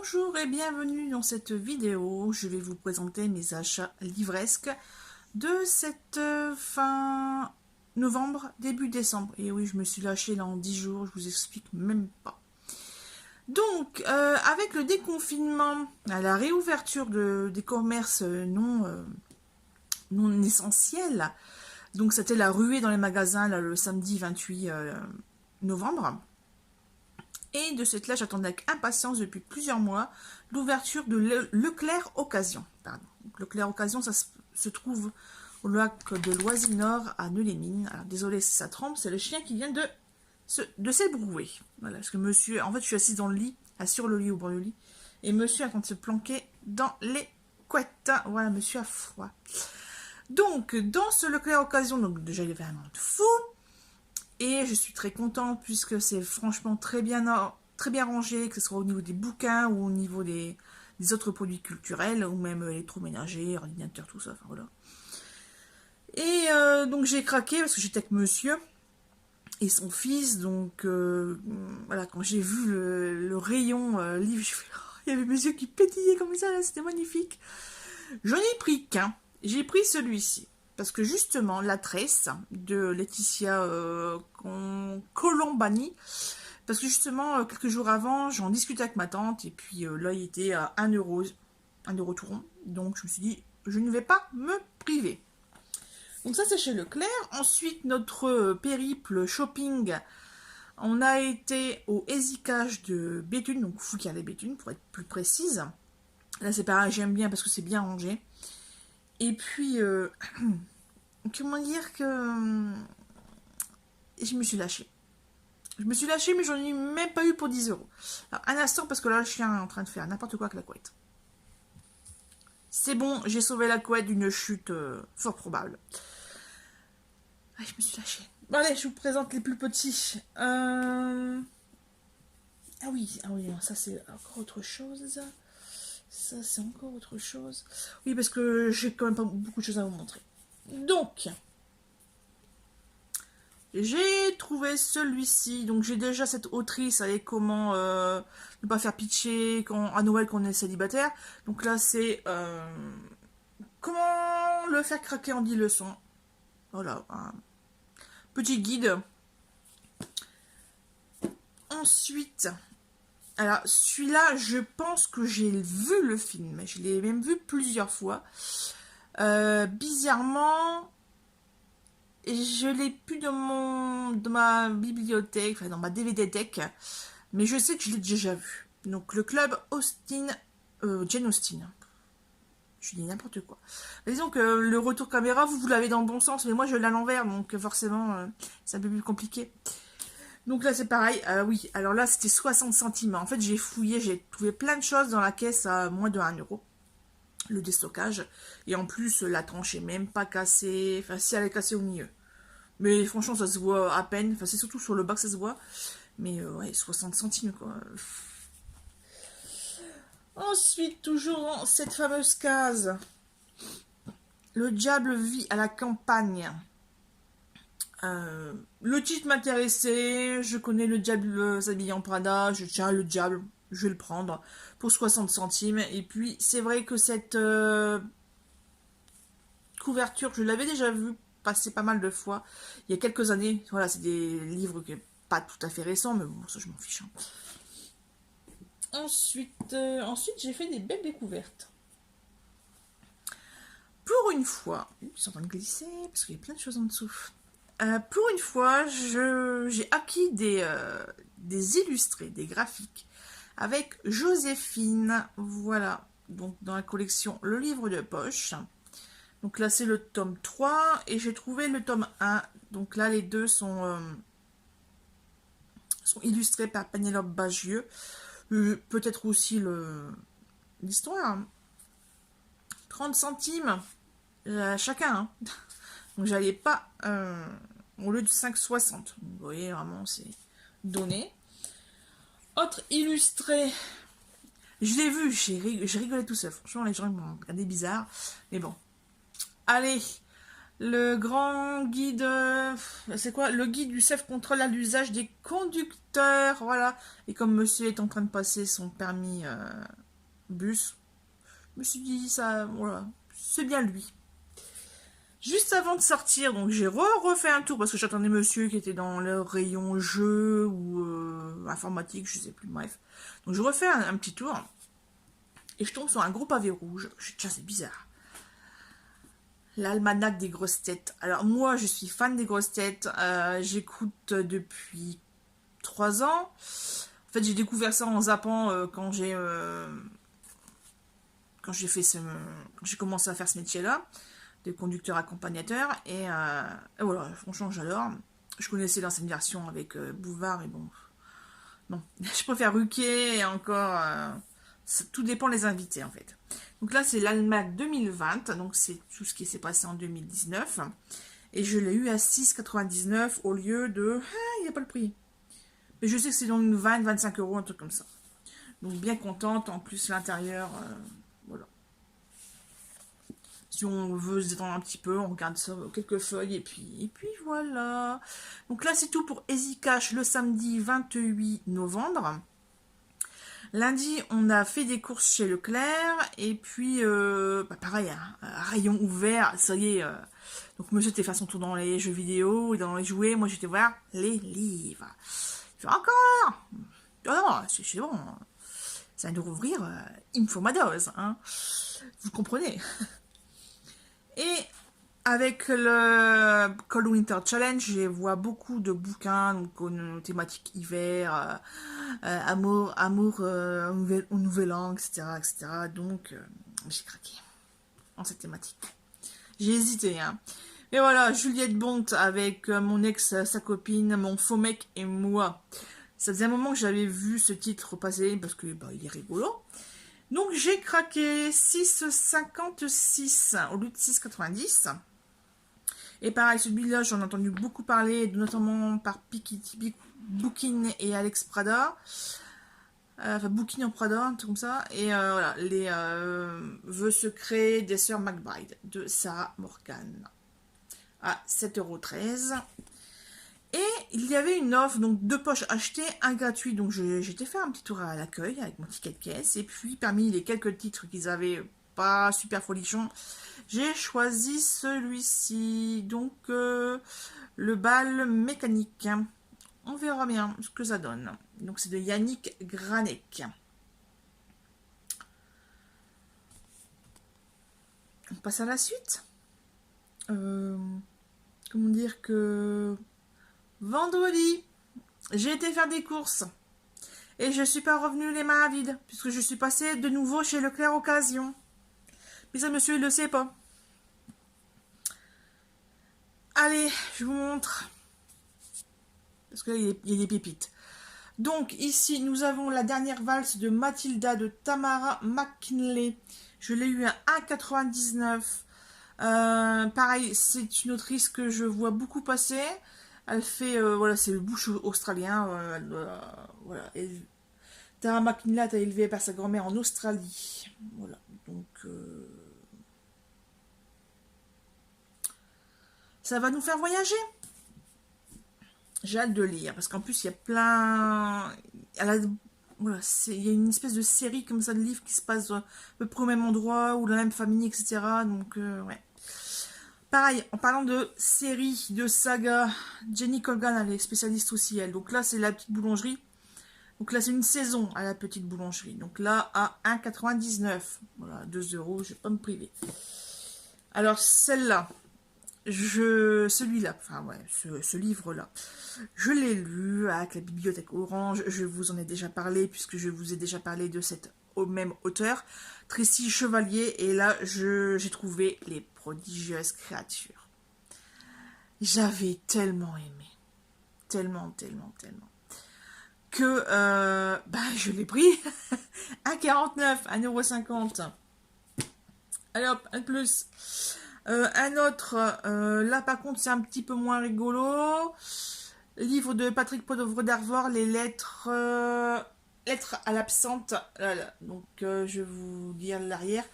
Bonjour et bienvenue dans cette vidéo. Je vais vous présenter mes achats livresques de cette fin novembre, début décembre. Et oui, je me suis lâchée là en 10 jours, je vous explique même pas. Donc, avec le déconfinement, à la réouverture des commerces non essentiels, donc c'était la ruée dans les magasins là, le samedi 28 novembre. Et de cette là, j'attendais avec impatience depuis plusieurs mois l'ouverture de Leclerc Occasion. Leclerc Occasion, ça se trouve au lac de Loisy-Nord à Neux-les-Mines. Alors désolé si ça tremble, c'est le chien qui vient de s'ébrouer. Voilà, parce que monsieur, en fait je suis assise dans le lit, sur le lit au bord du lit, et monsieur est en train de se planquer dans les couettes. Voilà, monsieur a froid. Donc, dans ce Leclerc Occasion, donc déjà il y avait un monde fou. Et je suis très contente puisque c'est franchement très bien rangé, que ce soit au niveau des bouquins ou au niveau des autres produits culturels ou même électroménager, ordinateur, tout ça. Enfin, voilà. Et donc j'ai craqué parce que j'étais avec monsieur et son fils. Donc voilà, quand j'ai vu le rayon livre, il y avait mes yeux qui pétillaient comme ça, c'était magnifique. J'en ai pris qu'un. J'ai pris celui-ci. Parce que justement, la tresse de Laetitia Colombani, parce que justement, quelques jours avant, j'en discutais avec ma tante, et puis là, il était à 1 euro tout rond. Donc, je me suis dit, je ne vais pas me priver. Donc ça, c'est chez Leclerc. Ensuite, notre périple shopping, on a été au Ezicage de Béthune, donc Fouquier-les-Béthune, pour être plus précise. Là, c'est pareil, j'aime bien parce que c'est bien rangé. Et puis, comment dire que je me suis lâchée. Je me suis lâchée, mais j'en ai même pas eu pour 10 euros. Alors, un instant, parce que là, le chien est en train de faire n'importe quoi avec la couette. C'est bon, j'ai sauvé la couette d'une chute fort probable. Ah, je me suis lâchée. Bon, allez, je vous présente les plus petits. Ah oui, ça c'est encore autre chose. Ça, c'est encore autre chose. Oui, parce que j'ai quand même pas beaucoup de choses à vous montrer. Donc, j'ai trouvé celui-ci. Donc, j'ai déjà cette autrice avec comment ne pas faire pitcher à Noël quand on est célibataire. Donc là, c'est comment le faire craquer en 10 leçons. Voilà, un petit guide. Ensuite, alors, celui-là, je pense que j'ai vu le film. Je l'ai même vu plusieurs fois. Bizarrement, je l'ai plus dans ma bibliothèque, enfin dans ma DVD tech. Mais je sais que je l'ai déjà vu. Donc, le club Austin, Jane Austen. Je dis n'importe quoi. Disons que le retour caméra, vous l'avez dans le bon sens, mais moi je l'ai à l'envers, donc forcément, c'est un peu plus compliqué. Donc là c'est pareil, oui, alors là c'était 60 centimes. En fait j'ai fouillé, j'ai trouvé plein de choses dans la caisse à moins de 1 euro. Le déstockage. Et en plus la tranche est même pas cassée, enfin si elle est cassée au milieu. Mais franchement ça se voit à peine, enfin c'est surtout sur le bas que ça se voit. Mais ouais, 60 centimes quoi. Ensuite, toujours cette fameuse case. Le diable vit à la campagne. Le titre m'intéressait, je connais le diable s'habille en Prada, je tiens le diable, je vais le prendre pour 60 centimes. Et puis c'est vrai que cette couverture, je l'avais déjà vue passer pas mal de fois, il y a quelques années. Voilà, c'est des livres qui sont pas tout à fait récents, mais bon, ça je m'en fiche. Ensuite j'ai fait des belles découvertes. Pour une fois, ils sont en train de glisser, parce qu'il y a plein de choses en dessous. Pour une fois, j'ai acquis des illustrés, des graphiques, avec Joséphine, voilà, donc dans la collection Le Livre de Poche. Donc là, c'est le tome 3, et j'ai trouvé le tome 1. Donc là, les deux sont illustrés par Pénélope Bagieux. Peut-être aussi l'histoire. 30 centimes chacun, hein. Donc j'allais pas au lieu de 5,60. Vous voyez, vraiment, c'est donné. Autre illustré. Je l'ai vu, j'ai rigolé tout seul. Franchement, les gens m'ont regardé bizarre. Mais bon. Allez. Le grand guide, c'est quoi? Le guide du self-control à l'usage des conducteurs, voilà. Et comme monsieur est en train de passer son permis bus, je me suis dit, ça, voilà, c'est bien lui. Juste avant de sortir, donc j'ai refait un tour parce que j'attendais monsieur qui était dans le rayon jeu ou informatique, je sais plus, bref. Donc je refais un petit tour et je tombe sur un gros pavé rouge. Je dis, tiens, c'est bizarre. L'almanach des grosses têtes. Alors moi, je suis fan des grosses têtes. J'écoute depuis 3 ans. En fait, j'ai découvert ça en zappant quand j'ai fait quand j'ai commencé à faire ce métier-là, de conducteur accompagnateur. Et voilà, franchement, j'adore. Je connaissais l'ancienne version avec Bouvard, et bon, non, je préfère Ruquier et encore. Tout dépend des invités en fait. Donc là, c'est l'Almanach 2020, donc c'est tout ce qui s'est passé en 2019. Et je l'ai eu à 6,99 au lieu de. Ah, il n'y a pas le prix. Mais je sais que c'est donc 20-25 euros, un truc comme ça. Donc bien contente. En plus, l'intérieur, voilà. Si on veut se détendre un petit peu, on regarde ça, quelques feuilles, et puis voilà. Donc là, c'est tout pour Easy Cash le samedi 28 novembre. Lundi, on a fait des courses chez Leclerc, et puis, pareil, hein, rayon ouvert, ça y est. Donc monsieur était fait son tour dans les jeux vidéo, dans les jouets, moi j'étais voir les livres. Je fais encore. Non, c'est bon. Ça vient de rouvrir, il me faut ma dose, hein. Vous comprenez. Et avec le Cold Winter Challenge, je vois beaucoup de bouquins donc, thématiques hiver, amour au nouvel an, etc., etc. Donc, j'ai craqué en cette thématique. J'ai hésité, hein. Et voilà, Juliette Bont avec mon ex, sa copine, mon faux mec et moi. Ça faisait un moment que j'avais vu ce titre passer parce que il est rigolo. Donc j'ai craqué 6,56 au lieu de 6,90. Et pareil, celui-là, j'en ai entendu beaucoup parler, notamment par Bookin et Alex Prada. Enfin, Bookin en Prada, un truc comme ça. Et voilà, les vœux secrets des sœurs McBride de Sarah Morgan à 7,13 €. Et il y avait une offre, donc 2 poches achetées, un gratuit. Donc j'étais fait un petit tour à l'accueil avec mon ticket de caisse. Et puis parmi les quelques titres qu'ils avaient pas super folichons, j'ai choisi celui-ci. Donc le bal mécanique. On verra bien ce que ça donne. Donc c'est de Yannick Granek. On passe à la suite. Comment dire que... Vendredi, j'ai été faire des courses. Et je suis pas revenue les mains vides, puisque je suis passée de nouveau chez Leclerc Occasion. Mais ça, monsieur, il le sait pas. Allez, je vous montre. Parce que là, il y a des pépites. Donc, ici, nous avons la dernière valse de Mathilda de Tamara McKinley. Je l'ai eu à 1,99 €. Pareil, c'est une autrice que je vois beaucoup passer. Elle fait, voilà, c'est le bush australien. Voilà. Tara McKinley a été élevée par sa grand-mère en Australie. Voilà, donc... ça va nous faire voyager. J'ai hâte de lire, parce qu'en plus, il y a plein... Voilà, il y a une espèce de série comme ça de livres qui se passent à peu près au même endroit, ou la même famille, etc. Donc, ouais. Pareil, en parlant de série, de saga, Jenny Colgan, elle est spécialiste aussi, elle. Donc là, c'est la petite boulangerie. Donc là, c'est une saison à la petite boulangerie. Donc là, à 1,99 €. Voilà, 2 €, je vais pas me priver. Alors, celle-là, celui-là, enfin ouais, ce livre-là, je l'ai lu avec la bibliothèque Orange. Je vous en ai déjà parlé, puisque je vous ai déjà parlé de cette même auteur, Tracy Chevalier. Et là, j'ai trouvé Les prodigieuses créatures. J'avais tellement aimé. Tellement, tellement, tellement. Que je l'ai pris. 1,49 €, 1,50 €. Allez hop, un de plus. Un autre, là par contre c'est un petit peu moins rigolo. Livre de Patrick Poivre d'Arvor, Les lettres lettre à l'absente. Voilà. Donc, je vais vous lire l'arrière.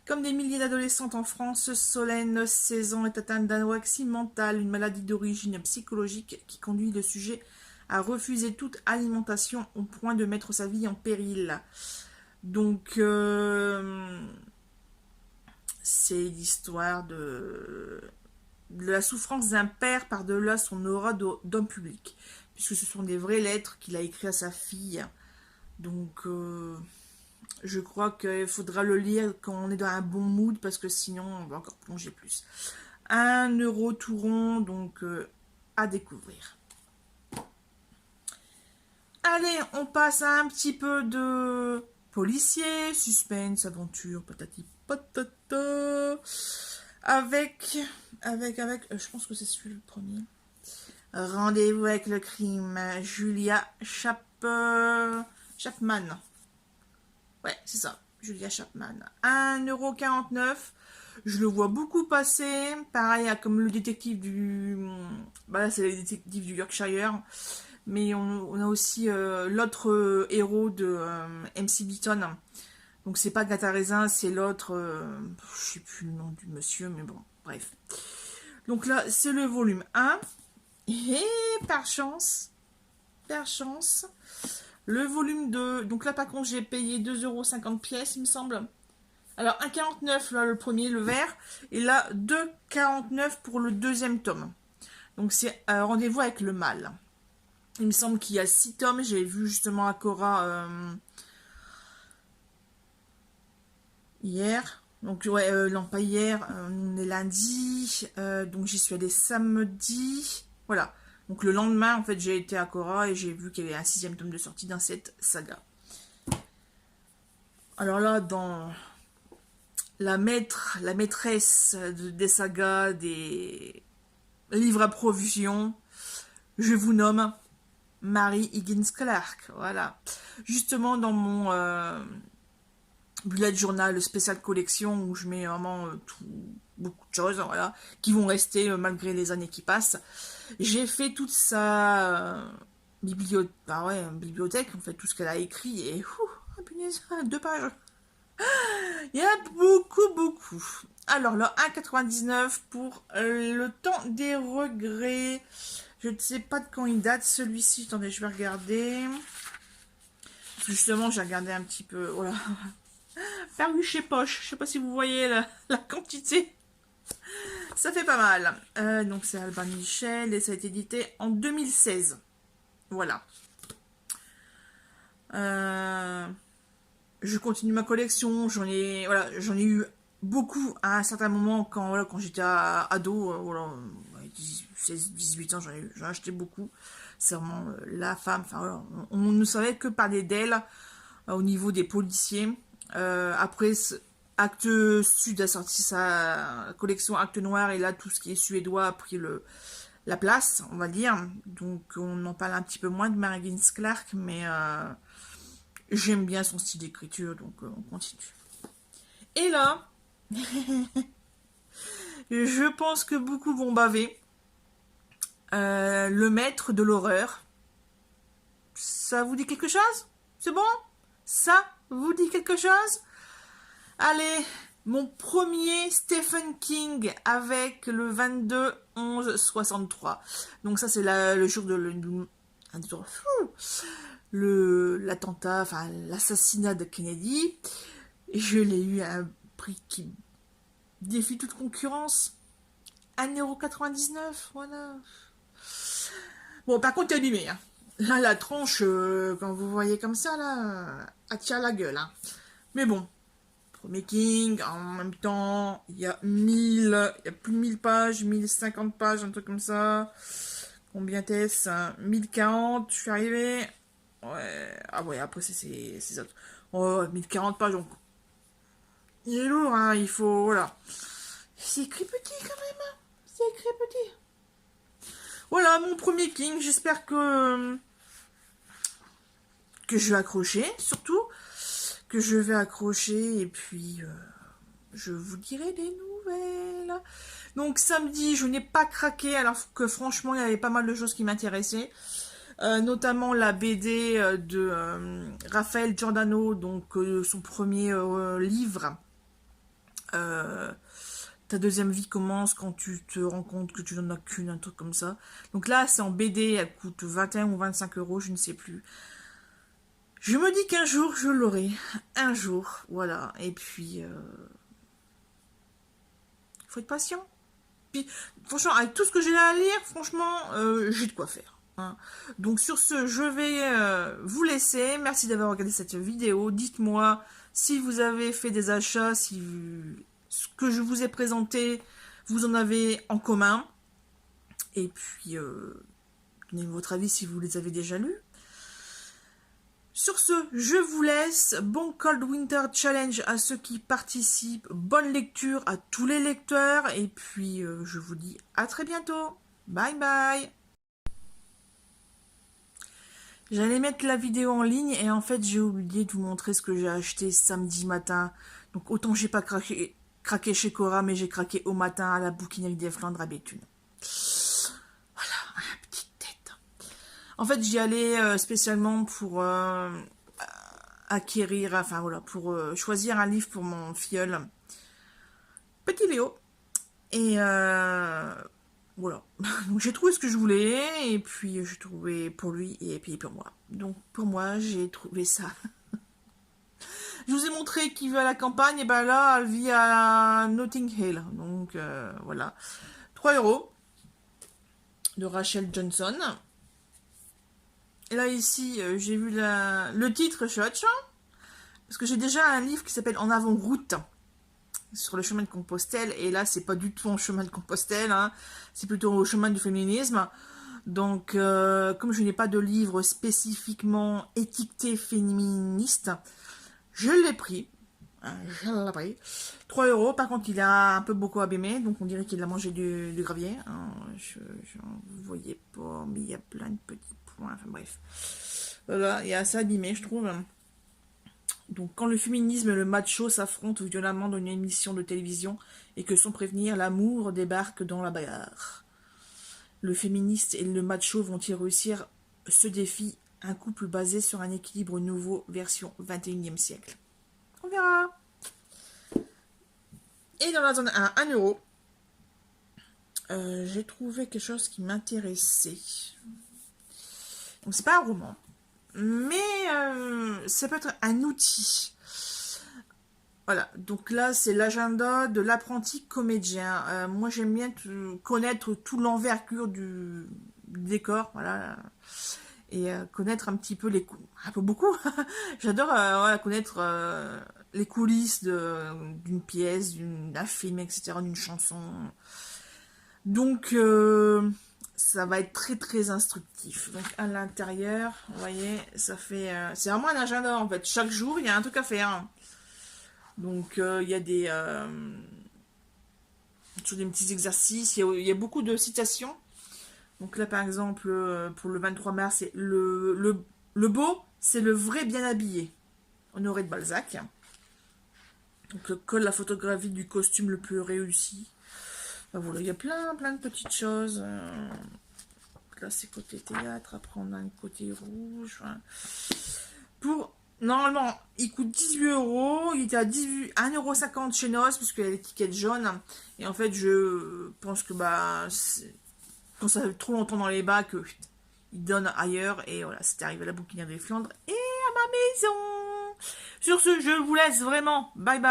Comme des milliers d'adolescentes en France, Solène, 16 ans, est atteinte d'anorexie mentale, une maladie d'origine psychologique qui conduit le sujet à refuser toute alimentation au point de mettre sa vie en péril. Donc, c'est l'histoire de la souffrance d'un père par-delà son aura d'homme public. Puisque ce sont des vraies lettres qu'il a écrites à sa fille. Donc, je crois qu'il faudra le lire quand on est dans un bon mood, parce que sinon, on va encore plonger plus. 1 € tout rond, donc à découvrir. Allez, on passe à un petit peu de policier, suspense, aventure, patati patata. Avec, je pense que c'est celui le premier. Rendez-vous avec le crime, Julia Chapman. Ouais, c'est ça, Julia Chapman. 1,49 €. Je le vois beaucoup passer. Pareil, comme le détective du... Bah là, c'est le détective du Yorkshire. Mais on a aussi l'autre héros de MC Beaton. Donc, c'est pas Gata Raisin, c'est l'autre... je sais plus le nom du monsieur, mais bon, bref. Donc là, c'est le volume 1. Et par chance, le volume 2, donc là par contre j'ai payé 2,50 € pièces il me semble. Alors 1,49 € là le premier, le vert, et là 2,49 € pour le deuxième tome. Donc c'est Rendez-vous avec le mal. Il me semble qu'il y a 6 tomes, j'ai vu justement à Cora hier. Donc ouais, non pas hier, on est lundi, donc j'y suis allée samedi. Voilà. Donc le lendemain, en fait, j'ai été à Cora et j'ai vu qu'il y avait un 6e tome de sortie dans cette saga. Alors là, dans la maîtresse des sagas, des livres à profusion, je vous nomme Mary Higgins Clark. Voilà. Justement, dans mon bullet journal spécial collection, où je mets vraiment beaucoup de choses, voilà, qui vont rester malgré les années qui passent. J'ai fait toute sa bibliothèque, en fait, tout ce qu'elle a écrit, et punaise, 2 pages. Il y a beaucoup. Alors, le 1,99 pour le temps des regrets. Je ne sais pas de quand il date, celui-ci. Attendez, je vais regarder. Justement, j'ai regardé un petit peu, voilà. Paru chez Poche, je sais pas si vous voyez la quantité. Ça fait pas mal. Donc c'est Albin Michel et ça a été édité en 2016. Voilà. Je continue ma collection. J'en ai eu beaucoup à un certain moment quand j'étais ado. Voilà, 16-18 ans, j'en ai acheté beaucoup. C'est vraiment la femme. Enfin, voilà, on ne savait que parler d'elle au niveau des policiers. Après, Acte Sud a sorti sa collection Acte Noir et là, tout ce qui est suédois a pris la place, on va dire. Donc, on en parle un petit peu moins de Mary Higgins Clark, mais j'aime bien son style d'écriture, donc on continue. Et là, je pense que beaucoup vont baver. Le maître de l'horreur. Ça vous dit quelque chose? C'est bon? Ça vous dit quelque chose? Allez, mon premier Stephen King avec le 22-11-63. Donc ça c'est le jour de l'attentat, enfin l'assassinat de Kennedy. Et je l'ai eu à un prix qui défie toute concurrence. 1,99 €, voilà. Bon, par contre, t'es animé, hein. Là, la tronche, quand vous voyez comme ça, là, attire la gueule, hein. Mais bon, premier King, en même temps, il y a plus de 1000 pages, 1050 pages, un truc comme ça. Combien est-ce? 1040, je suis arrivé. Ouais, ah ouais, après, c'est ces autres. Oh, 1040 pages, donc. Il est lourd, hein, il faut, voilà. C'est écrit petit, quand même, hein. C'est écrit petit. Voilà, mon premier King, j'espère que je vais accrocher, surtout que je vais accrocher, et puis je vous dirai des nouvelles. Donc samedi, je n'ai pas craqué, alors que franchement, il y avait pas mal de choses qui m'intéressaient. notamment la BD de Raphaël Giordano, donc son premier livre. Ta deuxième vie commence quand tu te rends compte que tu n'en as qu'une, un truc comme ça. Donc là, c'est en BD, elle coûte 21 ou 25 euros, je ne sais plus. Je me dis qu'un jour, je l'aurai. Un jour, voilà. Et puis, faut être patient. Puis, franchement, avec tout ce que j'ai à lire, franchement, j'ai de quoi faire. Hein. Donc, sur ce, je vais vous laisser. Merci d'avoir regardé cette vidéo. Dites-moi si vous avez fait des achats, si ce que je vous ai présenté, vous en avez en commun. Et puis, donnez votre avis si vous les avez déjà lus. Sur ce, je vous laisse. Bon Cold Winter Challenge à ceux qui participent. Bonne lecture à tous les lecteurs. Et puis, je vous dis à très bientôt. Bye bye. J'allais mettre la vidéo en ligne et en fait, j'ai oublié de vous montrer ce que j'ai acheté samedi matin. Donc, autant j'ai pas craqué chez Cora, mais j'ai craqué au matin à la bouquinerie des Flandres à Béthune. Voilà, petite tête. En fait, j'y allais spécialement pour acquérir, enfin voilà, pour choisir un livre pour mon filleul, petit Léo. Et voilà. Donc j'ai trouvé ce que je voulais, et puis j'ai trouvé pour lui et puis pour moi. Donc pour moi, j'ai trouvé ça. Je vous ai montré qu'il vit à la campagne, et ben là, elle vit à Notting Hill. Donc voilà. 3 euros de Rachel Johnson. Et là, ici, j'ai vu le titre Chotch, parce que j'ai déjà un livre qui s'appelle En avant route, sur le chemin de Compostelle, et là, c'est pas du tout un chemin de Compostelle, hein, c'est plutôt au chemin du féminisme. Donc, comme je n'ai pas de livre spécifiquement étiqueté féministe, je l'ai pris. Hein, je l'ai pris. 3 euros, par contre, il a un peu beaucoup abîmé, donc on dirait qu'il a mangé du gravier. Hein, vous voyez pas, mais il y a plein de petits points, enfin bref. Voilà, il y a assez abîmé, je trouve. Donc, quand le féminisme et le macho s'affrontent violemment dans une émission de télévision et que sans prévenir, l'amour débarque dans la bagarre. Le féministe et le macho vont-ils réussir ce défi, un couple basé sur un équilibre nouveau, version 21e siècle? On verra. Et dans la zone 1 euro, j'ai trouvé quelque chose qui m'intéressait. Donc, c'est pas un roman, mais ça peut être un outil. Voilà, donc là, c'est l'agenda de l'apprenti comédien. Moi, j'aime bien connaître tout l'envergure du décor, voilà, et connaître un petit peu un peu beaucoup. J'adore voilà, connaître les coulisses d'une pièce, d'un film, etc., d'une chanson. Donc, ça va être très très instructif. Donc à l'intérieur, vous voyez, ça fait... c'est vraiment un agenda en fait. Chaque jour, il y a un truc à faire. Donc il y a sur des petits exercices, il y a beaucoup de citations. Donc là par exemple, pour le 23 mars, c'est le beau, c'est le vrai bien habillé. Honoré de Balzac. Donc colle la photographie du costume le plus réussi. Ben, voilà, il y a plein de petites choses. Là, c'est côté théâtre. Après, on a un côté rouge. Pour... Normalement, il coûte 18 euros. Il était à 1,50 € chez Nos, puisqu'il y a l'étiquette jaune. Et en fait, je pense que bah, quand ça fait trop longtemps dans les bacs, il donne ailleurs. Et voilà, c'était arrivé à la bouquinerie des Flandres et à ma maison. Sur ce, je vous laisse vraiment. Bye bye.